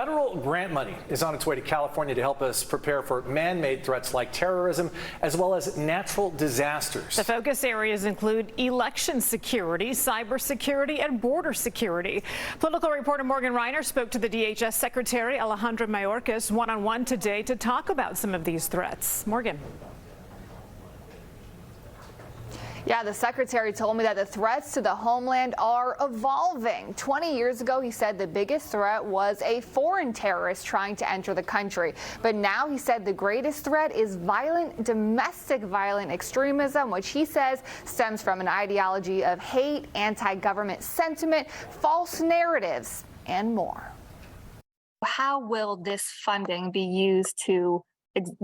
Federal grant money is on its way to California to help us prepare for man-made threats like terrorism, as well as natural disasters. The focus areas include election security, cybersecurity, and border security. Political reporter Morgan Reiner spoke to the DHS Secretary Alejandro Mayorkas one-on-one today to talk about some of these threats. Morgan. Yeah, the secretary told me that the threats to the homeland are evolving. 20 years ago, he said the biggest threat was a foreign terrorist trying to enter the country. But now he said the greatest threat is domestic violent extremism, which he says stems from an ideology of hate, anti-government sentiment, false narratives, and more. How will this funding be used to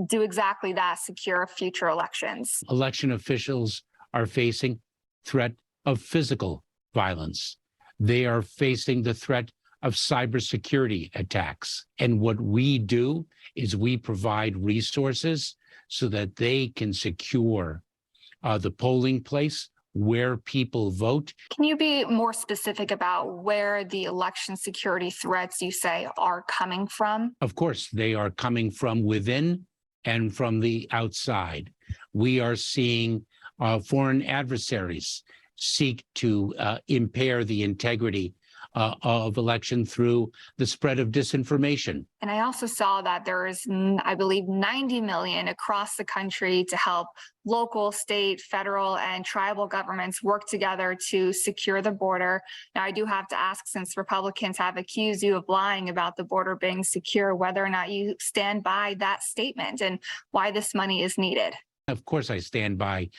do exactly that, secure future elections? Election officials are facing threat of physical violence. They are facing the threat of cybersecurity attacks. And what we do is we provide resources so that they can secure the polling place where people vote. Can you be more specific about where the election security threats you say are coming from? Of course, they are coming from within and from the outside. We are seeing foreign adversaries seek to impair the integrity of election through the spread of disinformation. And I also saw that there is, I believe, 90 million across the country to help local, state, federal, and tribal governments work together to secure the border. Now, I do have to ask, since Republicans have accused you of lying about the border being secure, whether or not you stand by that statement and why this money is needed. Of course, I stand by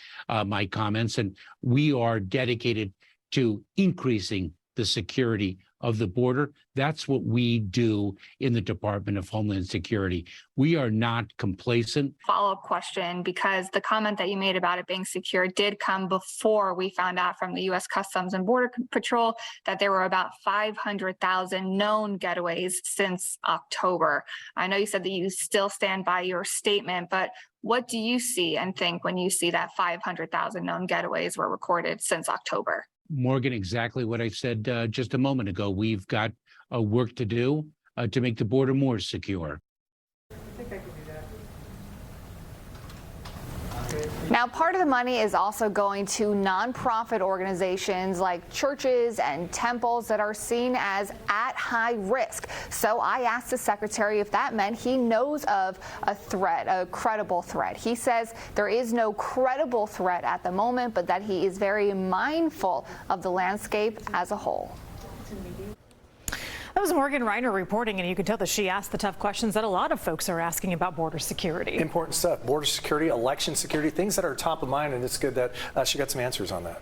my comments, and we are dedicated to increasing the security of the border. That's what we do in the Department of Homeland Security. We are not complacent. Follow-up question, because the comment that you made about it being secure did come before we found out from the U.S. Customs and Border Patrol that there were about 500,000 known getaways since October. I know you said that you still stand by your statement, but what do you see and think when you see that 500,000 known getaways were recorded since October? Morgan, exactly what I said just a moment ago. We've got work to do to make the border more secure. I think I can do that. Now, part of the money is also going to nonprofit organizations like churches and temples that are seen as at high risk. So I asked the secretary if that meant he knows of a threat, a credible threat. He says there is no credible threat at the moment, but that he is very mindful of the landscape as a whole. That was Morgan Reiner reporting, and you can tell that she asked the tough questions that a lot of folks are asking about border security. Important stuff. Border security, election security, things that are top of mind, and it's good that she got some answers on that.